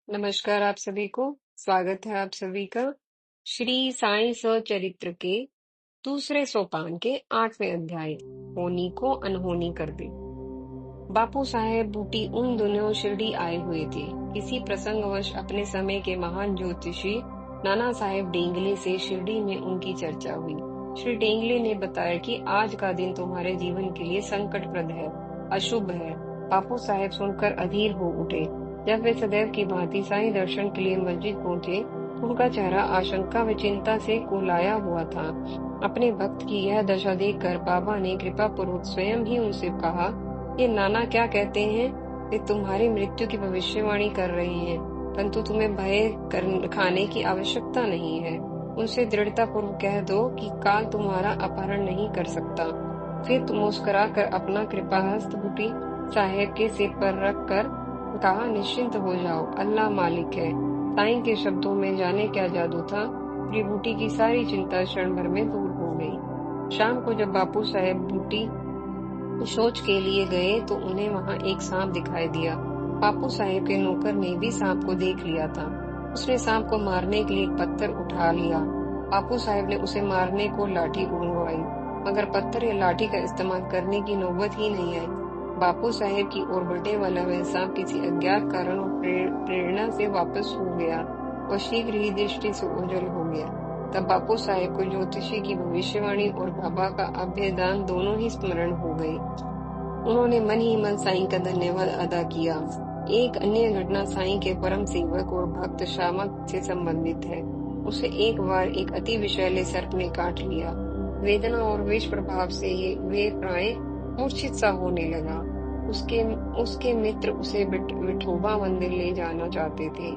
नमस्कार आप सभी को। स्वागत है आप सभी का श्री साईं सचरित्र के दूसरे सोपान के 8वें अध्याय होनी को अनहोनी कर दे। बापू साहेब बूटी उन दिनों शिरडी आए हुए थे। किसी प्रसंगवश अपने समय के महान ज्योतिषी नाना साहेब डेंगले से शिरडी में उनकी चर्चा हुई। श्री डेंगले ने बताया कि आज का दिन तुम्हारे जीवन के लिए संकटप्रद है, अशुभ है। बापू साहेब सुनकर अधीर हो उठे। जब वे सदैव की भांति साईं दर्शन के लिए मस्जिद पहुंचे तो उनका चेहरा आशंका व चिंता से कुलाया हुआ था। अपने भक्त की यह दशा देखकर बाबा ने कृपा पूर्वक स्वयं ही उनसे कहा, ये नाना क्या कहते हैं? वे तुम्हारी मृत्यु की भविष्यवाणी कर रहे हैं, परंतु तुम्हें खाने की आवश्यकता नहीं है। उनसे दृढ़ता पूर्वक कह दो कि काल तुम्हारा अपहरण नहीं कर सकता। फिर तुम मुस्कुरा कर अपना कृपाहस्त बूटी साहेब के सिर पर रख कर कहा, निश्चिंत हो जाओ, अल्लाह मालिक है। साईं के शब्दों में जाने क्या जादू था। बूटी की सारी चिंता क्षण भर में दूर हो गई। शाम को जब बापू साहेब बूटी शौच के लिए गए तो उन्हें वहां एक सांप दिखाई दिया। बापू साहेब के नौकर ने भी सांप को देख लिया था। उसने सांप को मारने के लिए एक पत्थर उठा लिया। बापू साहेब ने उसे मारने को लाठी उड़वाई, मगर पत्थर या लाठी का इस्तेमाल करने की नौबत ही नहीं आई। बापू साहेब की ओर बढ़ने वाला वह सांप किसी अज्ञात कारण और प्रेरणा से वापस हो गया और शीघ्र ही दृष्टि से ओझल हो गया। तब बापू साहेब को ज्योतिषी की भविष्यवाणी और बाबा का अभ्यदान दोनों ही स्मरण हो गए। उन्होंने मन ही मन साईं का धन्यवाद अदा किया। एक अन्य घटना साईं के परम सेवक और भक्त श्यामा से संबंधित है। उसे एक बार एक अति विषैले सर्प ने काट लिया। वेदना और विष प्रभाव से वे प्राय मूर्छित सा होने लगा। उसके मित्र उसे विठोबा मंदिर ले जाना चाहते थे।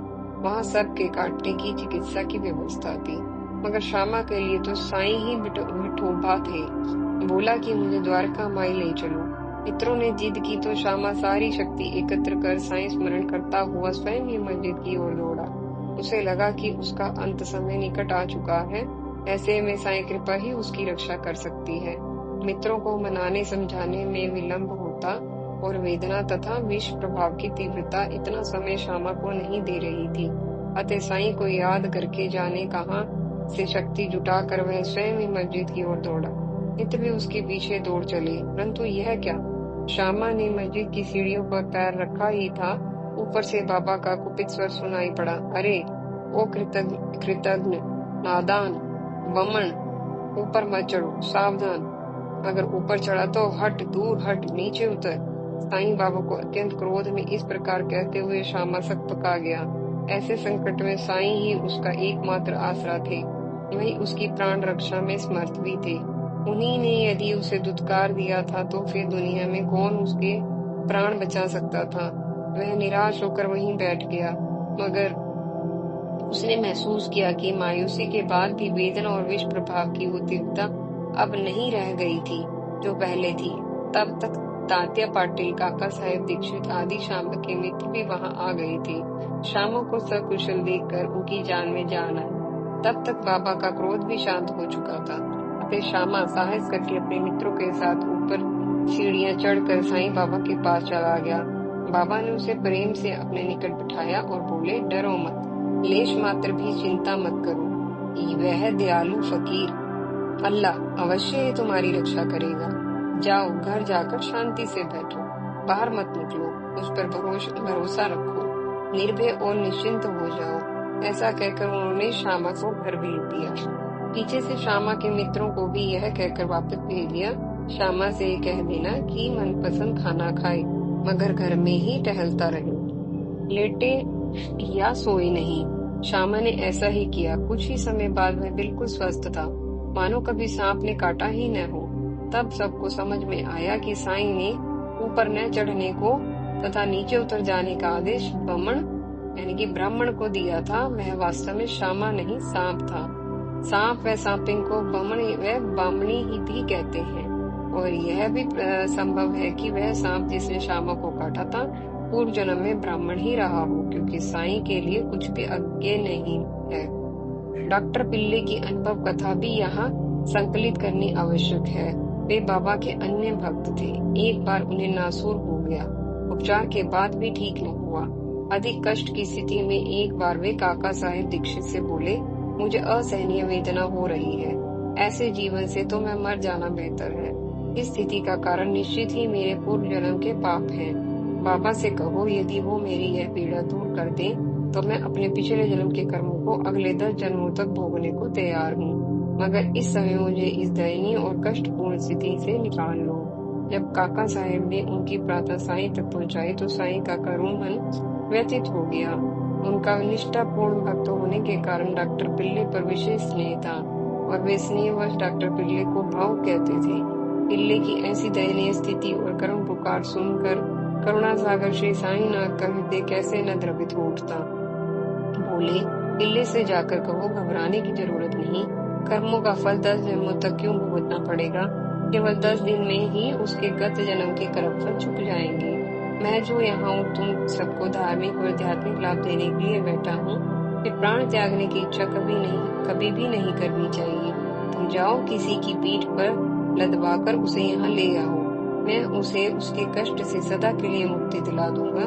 वहां सर्प के काटने की चिकित्सा की व्यवस्था थी, मगर श्यामा के लिए तो साईं ही विठोबा थे। बोला कि मुझे द्वारका माई ले चलो। मित्रों ने जिद की तो श्यामा सारी शक्ति एकत्र कर साईं स्मरण करता हुआ स्वयं ही मस्जिद की ओर दौड़ा। उसे लगा कि उसका अंत समय निकट आ चुका है। ऐसे में साईं कृपा ही उसकी रक्षा कर सकती है। मित्रों को मनाने समझाने में विलंब होता और वेदना तथा विष प्रभाव की तीव्रता इतना समय श्यामा को नहीं दे रही थी। अतः साईं को याद करके जाने कहां से शक्ति जुटाकर वह स्वयं ही मस्जिद की ओर दौड़ा। मित्र भी उसके पीछे दौड़ चले, परंतु यह क्या, श्यामा ने मस्जिद की सीढ़ियों पर पैर रखा ही था, ऊपर से बाबा का कुपित स्वर सुनाई पड़ा, अरे ओ कृतज्ञ नादान वमन, ऊपर मत चढ़ो, सावधान। अगर ऊपर चढ़ा तो हट, दूर हट, नीचे उतर। साईं बाबा को अत्यंत क्रोध में इस प्रकार कहते हुए श्यामा सकपका गया। ऐसे संकट में साईं ही उसका एकमात्र आसरा थे। वही उसकी प्राण रक्षा में समर्थ भी थे। उन्हीं ने यदि उसे दुत्कार दिया था तो फिर दुनिया में कौन उसके प्राण बचा सकता था। वह निराश होकर वहीं बैठ गया, मगर उसने महसूस किया कि मायूसी के बाद भी वेदना और विष प्रभाव की वो तीव्रता अब नहीं रह गई थी जो पहले थी। तब तक तात्या पाटिल, काका साहेब दीक्षित आदि श्यामा के मित्र भी वहां आ गए थे। श्यामा को सकुशल देखकर उनकी जान में जान आई। तब तक बाबा का क्रोध भी शांत हो चुका था। अतः श्यामा साहस करके अपने मित्रों के साथ ऊपर सीढ़ियां चढ़कर साईं बाबा के पास चला गया। बाबा ने उसे प्रेम से अपने निकट बिठाया और बोले, डरो मत, लेश मात्र भी चिंता मत करो। वह दयालु फकीर अल्लाह अवश्य ही तुम्हारी रक्षा करेगा। जाओ, घर जाकर शांति से बैठो, बाहर मत निकलो, उस पर भरोसा रखो, निर्भय और निश्चिंत हो जाओ। ऐसा कहकर उन्होंने श्यामा को घर भेज दिया। पीछे से श्यामा के मित्रों को भी यह कहकर वापस भेज दिया, श्यामा से कह देना कि मनपसंद खाना खाए, मगर घर में ही टहलता रहे, लेटे या सोए नहीं। श्यामा ने ऐसा ही किया। कुछ ही समय बाद वह बिल्कुल स्वस्थ था, मानो कभी सांप ने काटा ही न हो। तब सबको समझ में आया कि साईं ने ऊपर न चढ़ने को तथा नीचे उतर जाने का आदेश बमन यानी कि ब्राह्मण को दिया था। वह वास्तव में श्यामा नहीं, सांप था। सांप व सांपिन को बमन व बामणी ही भी कहते हैं, और यह भी संभव है कि वह सांप जिसने श्यामा को काटा था पूर्व जन्म में ब्राह्मण ही रहा हो, क्योंकि साईं के लिए कुछ भी अज्ञेय नहीं है। डॉक्टर पिल्ले की अनुभव कथा भी यहाँ संकलित करनी आवश्यक है। वे बाबा के अन्य भक्त थे। एक बार उन्हें नासूर हो गया, उपचार के बाद भी ठीक न हुआ। अधिक कष्ट की स्थिति में एक बार वे काका साहेब दीक्षित से बोले, मुझे असहनीय वेदना हो रही है। ऐसे जीवन से तो मैं मर जाना बेहतर है। इस स्थिति का कारण निश्चित ही मेरे पूर्व जन्म के पाप हैं। बाबा से कहो यदि वो मेरी यह पीड़ा दूर कर दें तो मैं अपने पिछले जन्म के कर्मों को अगले 10 जन्मों तक भोगने को तैयार हूँ, मगर इस समय मुझे इस दयनीय और कष्टपूर्ण स्थिति से निकाल लो। जब काका साहेब ने उनकी प्रार्थना साईं तक पहुंचाई तो साईं का करुण मन व्यथित हो गया। उनका निष्ठापूर्ण भक्त होने के कारण डॉक्टर पिल्ले पर विशेष स्नेह था और वे स्नेहवश डॉक्टर पिल्ले को भावुक कहते थे। पिल्ले की ऐसी दयनीय स्थिति और करुण पुकार सुनकर करुणा सागर श्री साईनाथ का हृदय कैसे न द्रवित हो उठता। बोले, पिल्ले से जाकर कहो घबराने की जरूरत नहीं। कर्मों का फल 10 जन्मों तक क्यों भुगतना पड़ेगा? केवल 10 दिन में ही उसके गत जन्म के कर्म फल चुक जाएंगे। मैं जो यहाँ हूँ तुम सबको धार्मिक और आध्यात्मिक लाभ देने के लिए बैठा हूँ। ये प्राण त्यागने की इच्छा कभी भी नहीं करनी चाहिए। तुम जाओ किसी की पीठ पर लदवाकर उसे यहाँ ले आओ। मैं उसे उसके कष्ट से सदा के लिए मुक्ति दिला दूंगा।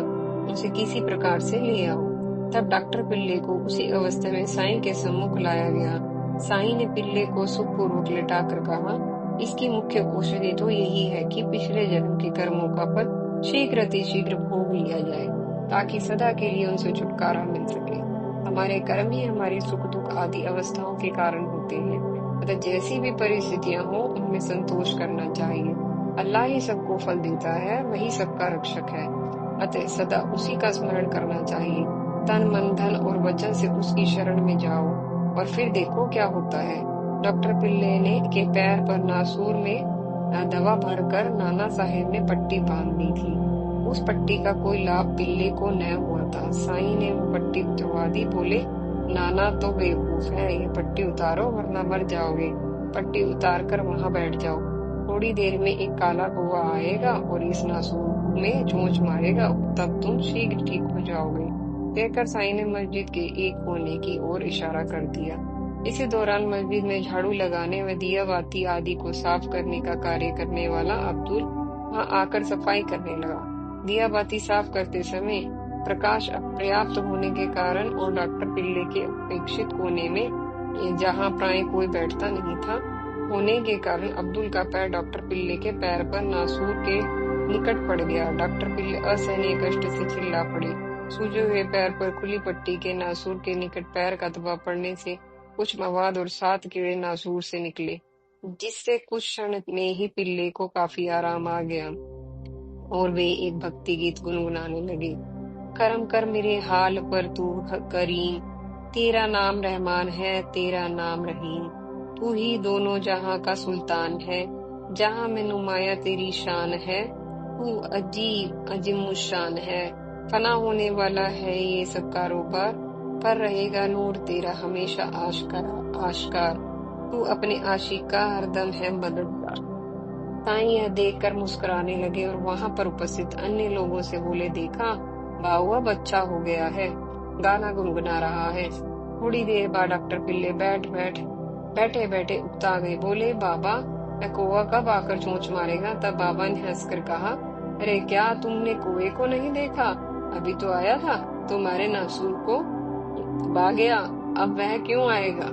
उसे किसी प्रकार से ले आओ। तब डॉक्टर पिल्ले को उसी अवस्था में साईं के सम्मुख लाया गया। साईं ने पिल्ले को सुखपूर्वक लेटाकर कहा, इसकी मुख्य औषधि तो यही है कि पिछले जन्म के कर्मों का फल शीघ्र भोग लिया जाए, ताकि सदा के लिए उनसे छुटकारा मिल सके। हमारे कर्म ही हमारे सुख दुख आदि अवस्थाओं के कारण होते हैं, अतः जैसी भी परिस्थितियां हो उनमें संतोष करना चाहिए। अल्लाह ही सबको फल देता है, वही सबका रक्षक है, अतः सदा उसी का स्मरण करना चाहिए। तन मन धन और वचन से उसकी शरण में जाओ और फिर देखो क्या होता है। डॉक्टर पिल्ले ने के पैर पर नासूर में दवा भरकर नाना साहेब ने पट्टी बांध दी थी। उस पट्टी का कोई लाभ पिल्ले को न हुआ था। साईं ने वो पट्टी उतरवा दी। बोले, नाना तो बेवकूफ है, ये पट्टी उतारो वरना मर जाओगे। पट्टी उतार कर वहाँ बैठ जाओ। थोड़ी देर में एक काला कौवा आएगा और इस नासूर में चोंच मारेगा, तब तुम शीघ्र ठीक हो जाओगे। कहकर साईं ने मस्जिद के एक कोने की ओर इशारा कर दिया। इसी दौरान मस्जिद में झाड़ू लगाने व दिया बाती आदि को साफ करने का कार्य करने वाला अब्दुल वहां आकर सफाई करने लगा। दिया बाती साफ करते समय प्रकाश अपर्याप्त होने के कारण और डॉक्टर पिल्ले के उपेक्षित कोने में जहां प्राय कोई बैठता नहीं था होने के कारण अब्दुल का पैर डॉक्टर पिल्ले के पैर पर नासूर के निकट पड़ गया। डॉक्टर पिल्ले असहनीय कष्ट से चिल्ला पड़े। सूजे हुए पैर पर खुली पट्टी के नासूर के निकट पैर का दबाव पड़ने से कुछ मवाद और 7 कीड़े नासूर से निकले, जिससे कुछ क्षण में ही पिल्ले को काफी आराम आ गया और वे एक भक्ति गीत गुनगुनाने लगे। करम कर मेरे हाल पर तू करीम, तेरा नाम रहमान है, तेरा नाम रहीम। तू ही दोनों जहां का सुल्तान है, जहां में नुमाया तेरी शान है। तू अजीब अजीमुशान है, फना होने वाला है ये सब कारोबार, पर रहेगा नूर तेरा हमेशा आश्कार। तू अपने आशिक का हरदम है मददगार। साईं यह देखकर मुस्कुराने लगे और वहां पर उपस्थित अन्य लोगों से बोले, देखा बाहुआ बच्चा हो गया है, गाना गुनगुना रहा है। थोड़ी देर बाद डॉक्टर पिल्ले बैठे बैठे उकता गए। बोले, बाबा मैं कौवा कब आकर चोंच मारेगा? तब बाबा ने हंसकर कहा, अरे क्या तुमने कौवे को नहीं देखा? अभी तो आया था, तुम्हारे नासूर को बा गया, अब वह क्यों आएगा?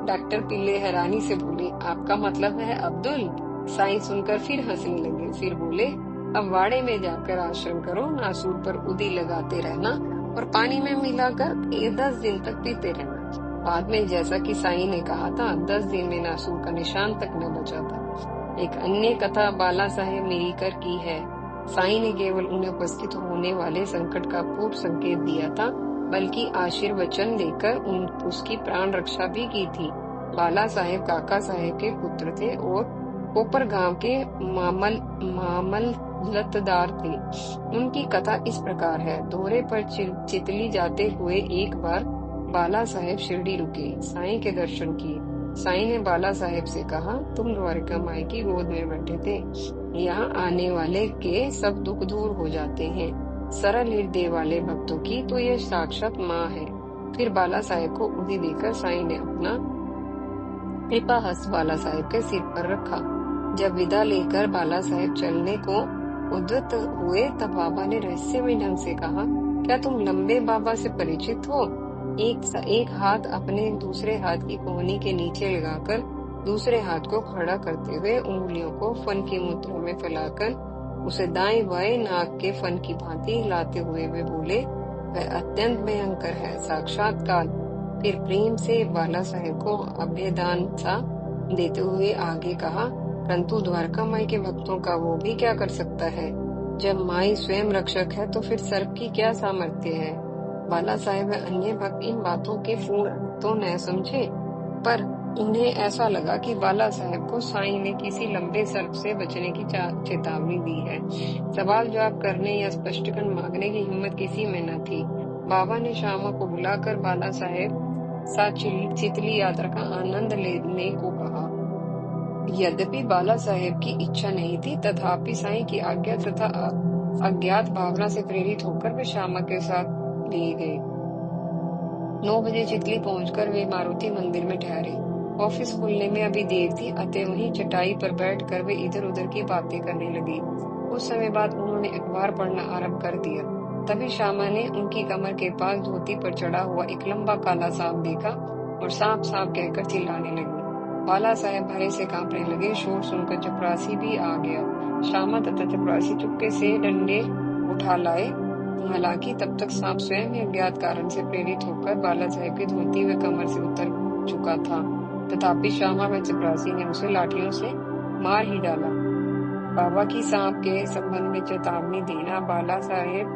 डॉक्टर पिल्ले हैरानी से बोले, आपका मतलब है अब्दुल? साईं सुनकर फिर हंसने लगे। फिर बोले, अब वाड़े में जाकर आश्रम करो, नासूर पर उदी लगाते रहना और पानी में मिलाकर 10 दिन तक पीते रहना। बाद में जैसा कि साईं ने कहा था, 10 दिन में नासूर का निशान तक न बचा था। एक अन्य कथा बाला साहेब मिरीकर की है। साईं ने केवल उन्हें उपस्थित होने वाले संकट का पूर्व संकेत दिया था, बल्कि आशीर्वचन देकर उसकी प्राण रक्षा भी की थी। बाला साहेब काका साहेब के पुत्र थे और कोपर गांव के मामलतदार थे। उनकी कथा इस प्रकार है। दौरे पर चितली जाते हुए एक बार बाला साहेब शिरडी रुके, साईं के दर्शन किए। साईं ने बाला साहेब से कहा, तुम द्वारका माई की गोद में बैठे थे, यहाँ आने वाले के सब दुख दूर हो जाते हैं। सरल हृदय वाले भक्तों की तो यह साक्षात माँ है। फिर बाला साहेब को उदी देकर साईं ने अपना कृपा हस्त बाला साहेब के सिर पर रखा। जब विदा लेकर बाला साहेब चलने को उद्यत हुए तब बाबा ने रहस्यमय ढंग से कहा, क्या तुम लंबे बाबा से परिचित हो? एक हाथ अपने दूसरे हाथ की कोहनी के नीचे लगाकर दूसरे हाथ को खड़ा करते हुए उंगलियों को फन की मुद्रा में फैलाकर उसे दाएं बाएं नाक के फन की भांति हिलाते हुए वे बोले, वह अत्यंत भयंकर है, साक्षात काल। फिर प्रेम से बाला साहेब को अभयदान सा देते हुए आगे कहा, परंतु द्वारका माई के भक्तों का वो भी क्या कर सकता है? जब माई स्वयं रक्षक है तो फिर सर्प की क्या सामर्थ्य है? बाला साहेब व अन्य भक्त इन बातों के पूर्ण तो न समझे, पर उन्हें ऐसा लगा कि बाला साहेब को साईं ने किसी लंबे सर्प से बचने की चेतावनी दी है। सवाल जवाब करने या स्पष्टीकरण मांगने की हिम्मत किसी में न थी। बाबा ने श्यामा को बुलाकर बाला साहेब साथ चितली यात्रा का आनंद लेने को कहा। यद्यपि बाला साहेब की इच्छा नहीं थी, तथापि साईं की आज्ञा तथा अज्ञात भावना से प्रेरित होकर वे श्यामा के साथ लिए गए। 9 बजे चितली पहुंचकर वे मारुति मंदिर में ठहरे। ऑफिस खुलने में अभी देर थी, अतः वहीं चटाई पर बैठकर वे इधर उधर की बातें करने लगे। कुछ समय बाद उन्होंने अखबार पढ़ना आरंभ कर दिया। तभी श्यामा ने उनकी कमर के पास धोती पर चढ़ा हुआ एक लंबा काला सांप देखा और सांप सांप कहकर चिल्लाने लगी। बाला साहेब भय से कांपने लगे। शोर सुनकर चपरासी भी आ गया। श्यामा तथा चपरासी चुपके से डंडे उठा लाए। हालांकि तब तक सांप स्वयं ही अज्ञात कारण से प्रेरित होकर बाला साहेब की धोती व कमर से उतर चुका था, तथापि श्यामा व चपरासी ने उसे लाठियों से मार ही डाला। बाबा की सांप के संबंध में चेतावनी देना, बाला साहेब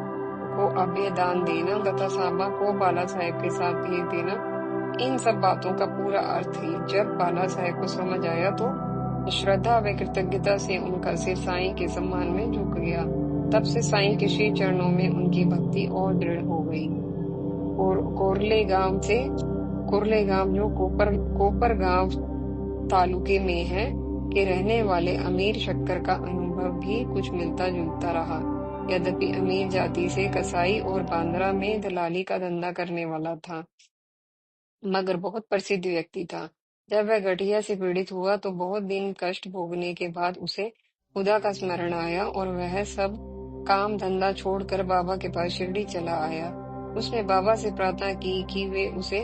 को अभय दान देना तथा सांबा को बाला साहेब के साथ भेज देना, इन सब बातों का पूरा अर्थ ही जब बाला साहेब को समझ आया तो श्रद्धा व कृतज्ञता से उनका सिर साईं के सम्मान में झुक गया। तब से साईं के श्री चरणों में उनकी भक्ति और दृढ़ हो गई। और कुरले गांव जो कोपर गांव तालुके में है के रहने वाले अमीर शक्कर का अनुभव भी कुछ मिलता जुलता रहा। यद्यपि अमीर जाति से कसाई और बांद्रा में दलाली का धंधा करने वाला था, मगर बहुत प्रसिद्ध व्यक्ति था। जब वह गठिया से पीड़ित हुआ तो बहुत दिन कष्ट भोगने के बाद उसे खुदा का स्मरण आया और वह सब काम धंधा छोड़कर बाबा के पास शिरडी चला आया। उसने बाबा से प्रार्थना की कि वे उसे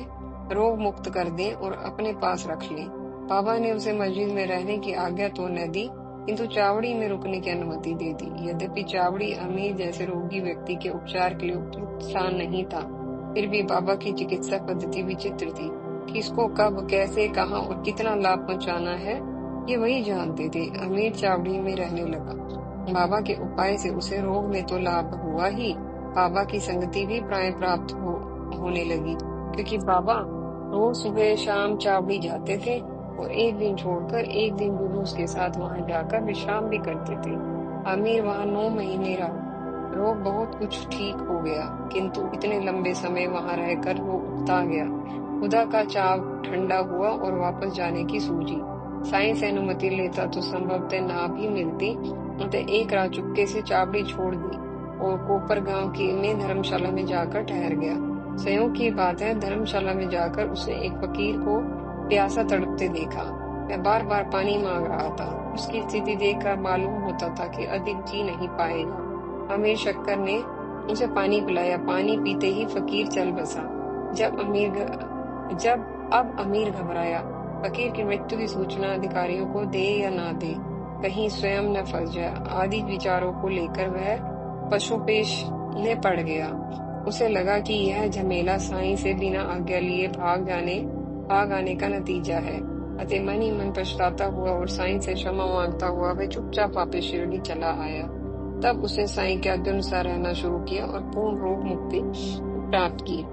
रोग मुक्त कर दें और अपने पास रख लें। बाबा ने उसे मस्जिद में रहने की आज्ञा तो न दी, किंतु चावड़ी में रुकने की अनुमति दे दी। यद्यपि चावड़ी अमीर जैसे रोगी व्यक्ति के उपचार के लिए उपयुक्त स्थान नहीं था, फिर भी बाबा की चिकित्सा पद्धति विचित्र थी। किसको कब कैसे कहाँ और कितना लाभ पहुंचाना है ये वही जानते थे। अमीर चावड़ी में रहने लगा। बाबा के उपाय से उसे रोग में तो लाभ हुआ ही, बाबा की संगति भी प्राय प्राप्त होने लगी, क्योंकि बाबा रोज सुबह शाम चावड़ी जाते थे और एक दिन छोड़कर एक दिन जुलूस के साथ वहां जाकर विश्राम भी करते थे। अमीर वहां 9 महीने रहा। रोग बहुत कुछ ठीक हो गया, किंतु इतने लंबे समय वहां रहकर वो उकता गया। खुदा का चाव ठंडा हुआ और वापस जाने की सूझी। साईं से अनुमति लेता तो संभवतः ना भी मिलती, अतः एक रात चुपके से चावड़ी छोड़ दी और कोपर गांव की में धर्मशाला में जाकर ठहर गया। संयोग की बात है, धर्मशाला में जाकर उसने एक फकीर को प्यासा तड़पते देखा। वह बार बार पानी मांग रहा था। उसकी स्थिति देखकर मालूम होता था कि अधिक जी नहीं पाएगा। अमीर शक्कर ने उसे पानी पिलाया। पानी पीते ही फकीर चल बसा। अब अमीर घबराया। फकीर की मृत्यु की सूचना अधिकारियों को दे या ना दे, कहीं स्वयं न फंस जाए, आदि विचारों को लेकर वह पशुपेश में पड़ गया। उसे लगा कि यह झमेला साईं से बिना आज्ञा लिए भाग आने का नतीजा है। अतः मन ही मन पछताता हुआ और साईं से क्षमा मांगता हुआ वह चुपचाप वापस शिरडी चला आया। तब उसने साईं के आज्ञा अनुसार रहना शुरू किया और पूर्ण रोग मुक्ति प्राप्त की।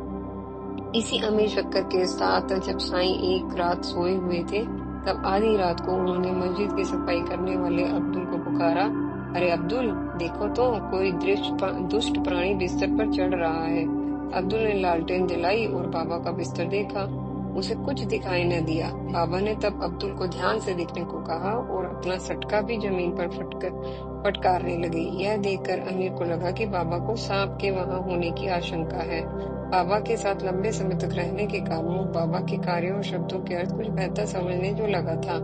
इसी अमीर शक्कर के साथ जब साईं एक रात सोए हुए थे, तब आधी रात को उन्होंने मस्जिद की सफाई करने वाले अब्दुल को पुकारा। अरे अब्दुल, देखो तो कोई दुष्ट प्राणी बिस्तर पर चढ़ रहा है। अब्दुल ने लालटेन जलाई और बाबा का बिस्तर देखा। उसे कुछ दिखाई न दिया। बाबा ने तब अब्दुल को ध्यान से देखने को कहा और अपना सटका भी जमीन पर फटकारने लगे। यह देखकर अमीर को लगा कि बाबा को सांप के वहां होने की आशंका है। बाबा के साथ लंबे समय तक रहने के कारण वो बाबा के कार्यों और शब्दों के अर्थ कुछ बेहतर समझने जो लगा था।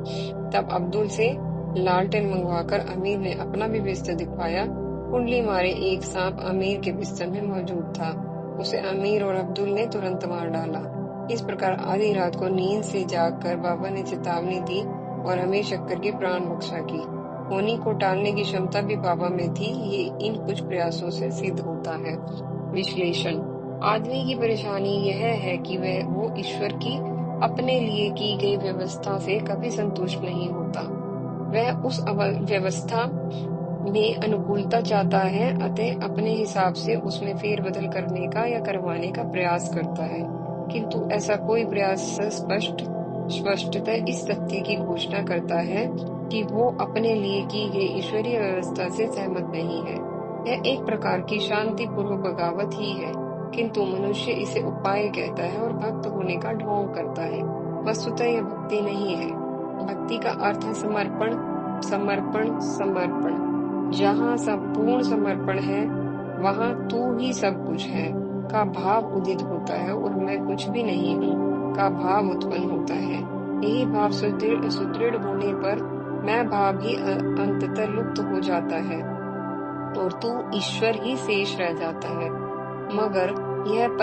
तब अब्दुल से लालटेन मंगवाकर अमीर ने अपना भी बिस्तर दिखवाया कुंडली मारे एक सांप अमीर के बिस्तर में मौजूद था। उसे अमीर और अब्दुल ने तुरंत मार डाला। इस प्रकार आधी रात को नींद से जागकर बाबा ने चेतावनी दी और अमीर शक्कर की प्राण रक्षा की। होनी को टालने की क्षमता भी बाबा में थी। ये इन कुछ प्रयासों से सिद्ध होता है। विश्लेषण। आदमी की परेशानी यह है कि वो ईश्वर की अपने लिए की गई व्यवस्था से कभी संतुष्ट नहीं होता। वह उस व्यवस्था में अनुकूलता चाहता है, अतः अपने हिसाब से उसमें फेरबदल करने का या करवाने का प्रयास करता है, किंतु ऐसा कोई प्रयास स्पष्टतः इस सत्य की घोषणा करता है कि वो अपने लिए की गई ईश्वरीय व्यवस्था से सहमत नहीं है। यह एक प्रकार की शांतिपूर्वक बगावत ही है, किंतु मनुष्य इसे उपाय कहता है और भक्त होने का ढोंग करता है। वस्तुतः यह भक्ति नहीं है। भक्ति का अर्थ है समर्पण, समर्पण, समर्पण। जहाँ संपूर्ण समर्पण है, वहाँ तू ही सब कुछ है का भाव उदित होता है और मैं कुछ भी नहीं हूँ का भाव उत्पन्न होता है। यही भाव सुदृढ़ होने पर मैं भाव ही अंततः लुप्त हो जाता है और तू ईश्वर ही शेष रह जाता है। मगर यह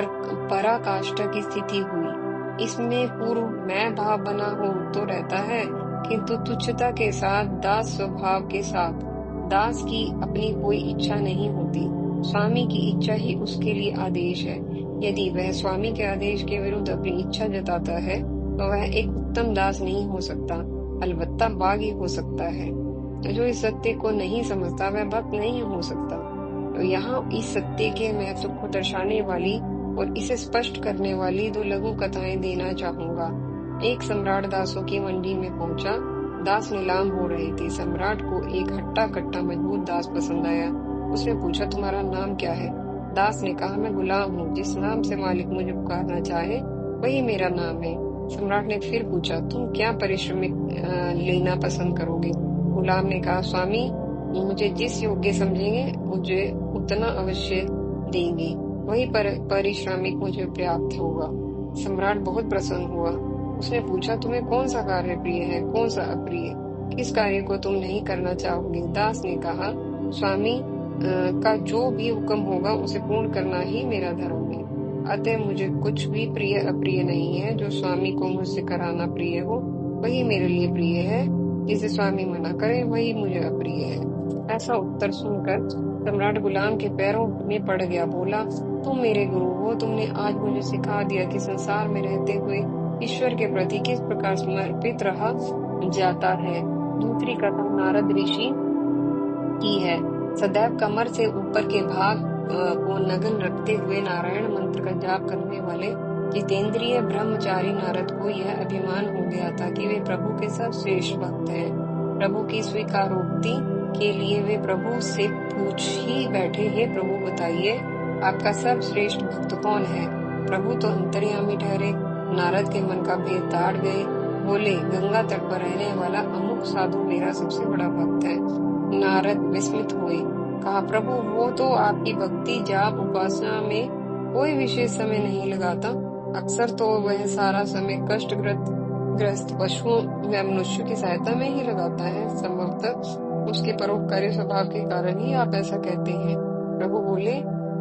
पराकाष्ठा की स्थिति हुई। इसमें पूर्व मैं भाव बना हो तो रहता है, किंतु तुच्छता के साथ, दास स्वभाव के साथ। दास की अपनी कोई इच्छा नहीं होती, स्वामी की इच्छा ही उसके लिए आदेश है। यदि वह स्वामी के आदेश के विरुद्ध अपनी इच्छा जताता है तो वह एक उत्तम दास नहीं हो सकता, अलबत्ता बागी हो सकता है। जो इस सत्य को नहीं समझता वह भक्त नहीं हो सकता। तो यहाँ इस सत्य के महत्व को दर्शाने वाली और इसे स्पष्ट करने वाली दो लघु कथाएं देना चाहूंगा। एक सम्राट दासों की मंडी में पहुंचा। दास नीलाम हो रहे थे। सम्राट को एक हट्टा कट्टा मजबूत दास पसंद आया। उसने पूछा, तुम्हारा नाम क्या है? दास ने कहा, मैं गुलाम हूँ। जिस नाम से मालिक मुझे पुकारना चाहे वही मेरा नाम है। सम्राट ने फिर पूछा, तुम क्या परिश्रमिक लेना पसंद करोगे? गुलाम ने कहा, स्वामी मुझे जिस योग्य समझेंगे मुझे उतना अवश्य देंगे, वही पारिश्रमिक मुझे प्राप्त होगा। सम्राट बहुत प्रसन्न हुआ। उसने पूछा, तुम्हें कौन सा कार्य प्रिय है, कौन सा अप्रिय? किस कार्य को तुम नहीं करना चाहोगे? दास ने कहा, स्वामी का जो भी हुक्म होगा उसे पूर्ण करना ही मेरा धर्म है। अतः मुझे कुछ भी प्रिय अप्रिय नहीं है। जो स्वामी को मुझसे कराना प्रिय हो वही मेरे लिए प्रिय है, जिसे स्वामी मना करे वही मुझे अप्रिय है। ऐसा उत्तर सुनकर सम्राट गुलाम के पैरों में पड़ गया। बोला, तुम मेरे गुरु हो, तुमने आज मुझे सिखा दिया कि संसार में रहते हुए ईश्वर के प्रति किस प्रकार समर्पित रहा जाता है। दूसरी कथा नारद ऋषि की है। सदैव कमर से ऊपर के भाग को नग्न रखते हुए नारायण मंत्र का जाप करने वाले जितेंद्रिय ब्रह्मचारी नारद को यह अभिमान हो गया था कि वे प्रभु के सर्वश्रेष्ठ भक्त हैं। प्रभु की स्वीकारोक्ति के लिए वे प्रभु से पूछ ही बैठे, हे प्रभु बताइए आपका सर्वश्रेष्ठ भक्त कौन है? प्रभु तो अंतर्यामी ठहरे। नारद के मन का भेद ताड़ गए। बोले, गंगा तट पर रहने वाला अमुक साधु मेरा सबसे बड़ा भक्त है। नारद विस्मित हुए। कहा, प्रभु वो तो आपकी भक्ति जाप उपासना में कोई विशेष समय नहीं लगाता। अक्सर तो वह सारा समय कष्टग्रस्त पशुओं व मनुष्य की सहायता में ही लगाता है। संभवतः उसके परोपकारी स्वभाव के कारण ही आप ऐसा कहते हैं। प्रभु बोले,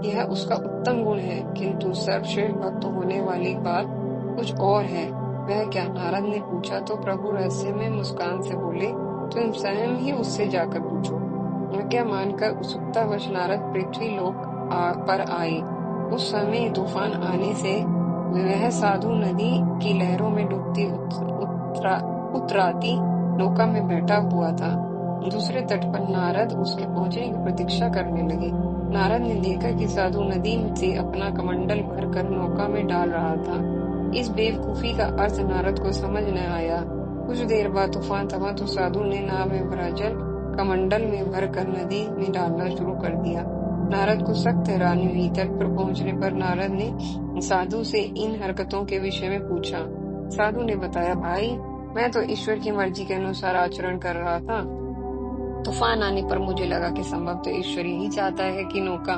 यह उसका उत्तम गुण है, किंतु सर्वश्रेष्ठ भक्त होने वाली बात कुछ और है। वह क्या? नारद ने पूछा तो प्रभु रहस्य में मुस्कान से बोले, तुम स्वयं ही उससे जाकर पूछो। आज्ञा मानकर उत्सुकतावश नारद पृथ्वी लोक पर आए। उस समय तूफान आने से वह साधु नदी की लहरों में डूबती उतराती नौका में बैठा हुआ था। दूसरे तट पर नारद उसके पहुंचने की प्रतीक्षा करने लगे। नारद ने देखा कि साधु नदी से अपना कमंडल भरकर नौका में डाल रहा था। इस बेवकूफी का अर्थ नारद को समझ न आया। कुछ देर बाद तूफान थमा तो साधु ने नाव में भरा जल कमंडल में भरकर नदी में डालना शुरू कर दिया। नारद को सख्त हैरानी हुई। तट पर पहुंचने पर नारद ने साधु से इन हरकतों के विषय में पूछा। साधु ने बताया, भाई मैं तो ईश्वर की मर्जी के अनुसार आचरण कर रहा था। तूफान आने पर मुझे लगा कि संभव तो ईश्वर यही चाहता है कि नौका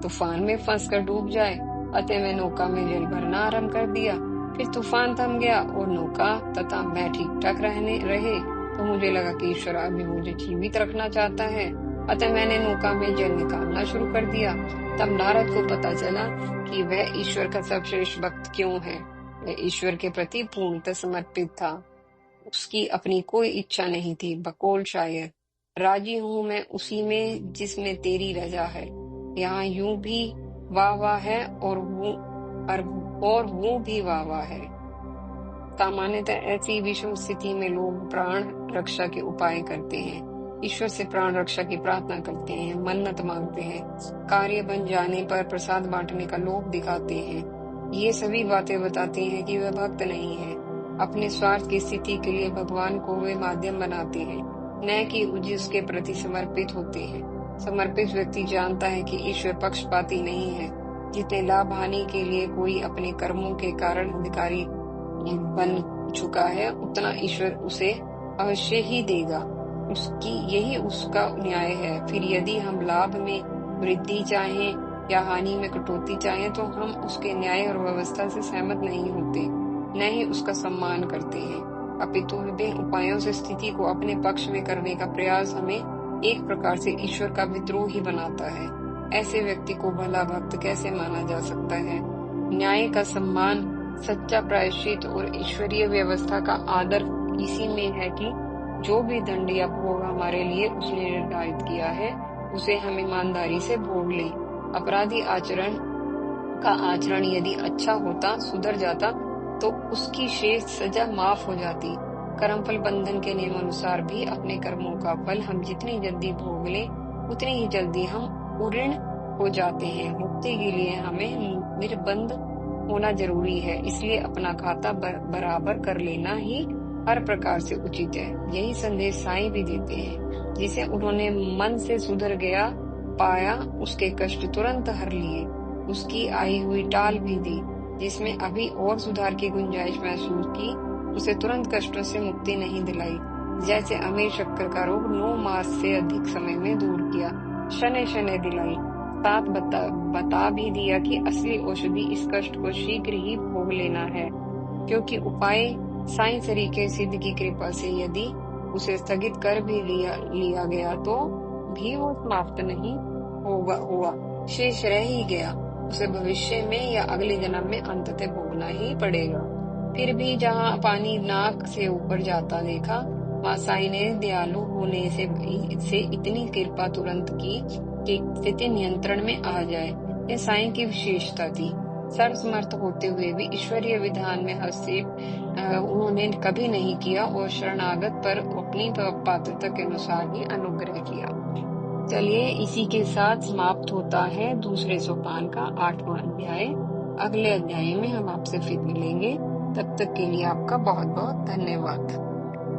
तूफान में फंसकर डूब जाए, अतः मैं नौका में जल भरना आरम्भ कर दिया। फिर तूफान थम गया और नौका तथा मैं ठीक ठाक रहे तो मुझे लगा कि ईश्वर अभी मुझे जीवित रखना चाहता है। अतः मैंने नौका में जल निकालना शुरू कर दिया। तब नारद को पता चला कि वह ईश्वर का सर्वश्रेष्ठ भक्त क्यों है। वह ईश्वर के प्रति पूर्णतः समर्पित था। उसकी अपनी कोई इच्छा नहीं थी। बकौल शायर, राजी हूं मैं उसी में जिसमें तेरी रजा है। यहाँ यूं भी वाह वाह है और वो भी वाह वाह है। सामान्यतः ऐसी विषम स्थिति में लोग प्राण रक्षा के उपाय करते हैं, ईश्वर से प्राण रक्षा की प्रार्थना करते हैं, मन्नत मांगते हैं, कार्य बन जाने पर प्रसाद बांटने का लोभ दिखाते हैं। ये सभी बातें बताती हैं कि वह भक्त नहीं है। अपने स्वार्थ की स्थिति के लिए भगवान को वे माध्यम बनाते हैं, न कि उसके प्रति समर्पित होते हैं। समर्पित व्यक्ति जानता है कि ईश्वर पक्षपाती नहीं है। जितने लाभ हानि के लिए कोई अपने कर्मों के कारण अधिकारी बन चुका है, उतना ईश्वर उसे अवश्य ही देगा। यही उसका न्याय है। फिर यदि हम लाभ में वृद्धि चाहें या हानि में कटौती चाहें, तो हम उसके न्याय और व्यवस्था से सहमत नहीं होते, न ही उसका सम्मान करते हैं। अपितु विभिन्न उपायों से स्थिति को अपने पक्ष में करने का प्रयास हमें एक प्रकार से ईश्वर का विद्रोह ही बनाता है। ऐसे व्यक्ति को भला भक्त कैसे माना जा सकता है? न्याय का सम्मान, सच्चा प्रायश्चित और ईश्वरीय व्यवस्था का आदर इसी में है कि जो भी दंड या भोग हमारे लिए उसने निर्धारित किया है, उसे हम ईमानदारी से भोग लें। अपराधी का आचरण यदि अच्छा होता, सुधर जाता, तो उसकी शेष सजा माफ हो जाती। कर्मफल बंधन के नियम अनुसार भी अपने कर्मों का फल हम जितनी जल्दी भोग लें, उतनी ही जल्दी हम उऋण हो जाते हैं। मुक्ति के लिए हमें निर्बंध होना जरूरी है, इसलिए अपना खाता बराबर कर लेना ही हर प्रकार से उचित है। यही संदेश साईं भी देते हैं। जिसे उन्होंने मन से सुधर गया पाया, उसके कष्ट तुरंत हर लिए, उसकी आई हुई टाल भी दी। जिसमें अभी और सुधार की गुंजाइश महसूस की, उसे तुरंत कष्टों से मुक्ति नहीं दिलाई। जैसे अमीर शक्कर का रोग 9 मास से अधिक समय में दूर किया, शनै शनै दिलाई। साथ बता भी दिया कि असली औषधि इस कष्ट को शीघ्र ही भोग लेना है, क्योंकि उपाय साईं तरीके सिद्ध की कृपा से यदि उसे स्थगित कर भी लिया गया तो भी वो समाप्त नहीं हुआ, शेष रह ही गया। उसे भविष्य में या अगले जन्म में अंततः भोगना ही पड़ेगा। फिर भी जहाँ पानी नाक से ऊपर जाता देखा, वहाँ साईं ने दयालु होने से इतनी कृपा तुरंत की कि स्थिति नियंत्रण में आ जाए। यह साईं की विशेषता थी। सर्वसमर्थ होते हुए भी ईश्वरीय विधान में हस्तक्षेप उन्होंने कभी नहीं किया और शरणागत पर अपनी पात्रता के अनुसार ही अनुग्रह किया। चलिए, इसी के साथ समाप्त होता है दूसरे सोपान का 8वां अध्याय। अगले अध्याय में हम आपसे फिर मिलेंगे। तब तक के लिए आपका बहुत बहुत धन्यवाद।